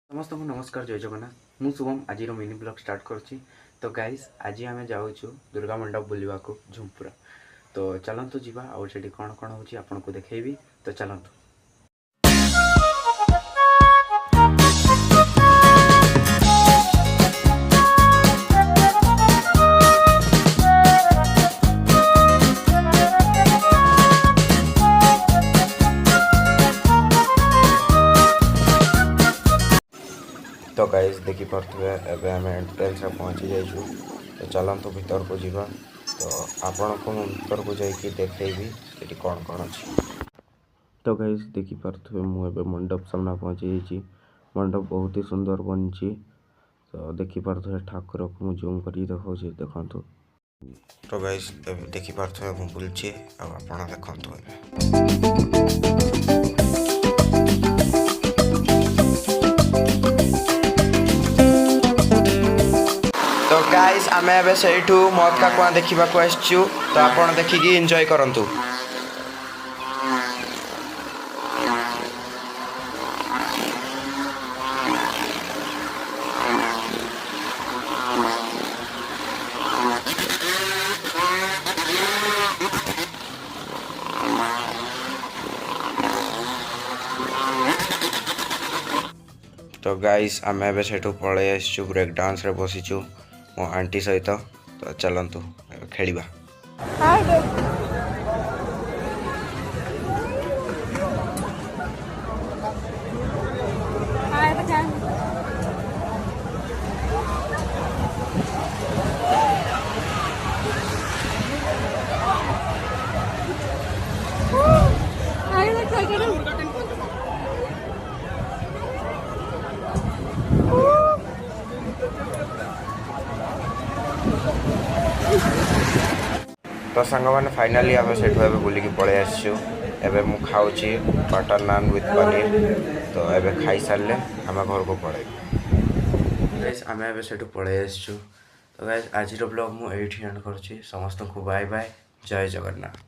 समस्त को नमस्कार जय जगन्नाथ मु शुभम आज मिनी ब्लॉग स्टार्ट करुच्ची। तो गाइस आज आम जाऊँ दुर्गा मंडप बुलवा को झुंपुरा। तो चलतु जीवा आउ से कौन कौन हो आपन को देखेबी। तो चलतु। तो गाइस देखी पारे एवं आम एंट्रेंस पहुँची जाइए। तो चलतु भीतर को जीवा। तो आपण को भीतर को जाकि देखी ये कौन कौन अच्छी। तो गाइस देखी पारे मुझे मंडप सामना पहुँची जाइए। मंडप बहुत ही सुंदर बनी। तो देखी पारे ठाकुर को मुझे जूम कर देखा। तो गाइस देखी पारे मुझे बुलची आप देखु। तो गाइस आमे एबे सेठू मौत का कुआ देखिबा को आछू। तो आपण देखिकी एंजॉय करंतु। तो गाइस आमे एबे सेठू पळे आछू ब्रेक डांस रे बसिचू मो आंटी सहित। तो चलतु खेलिबा। तो सांग मैंने फाइनाली आम से बुलिकी पलि आसचु। एबे मु खाऊची बटर नान विथ पनीर। तो एबे खाई सारे आम घर को पड़े। गाइस आम एबे से पलि आसचु। तो गाइस आज ब्लॉग मु एंड करुच्ची। समस्त को बाय बाय जय जगन्नाथ।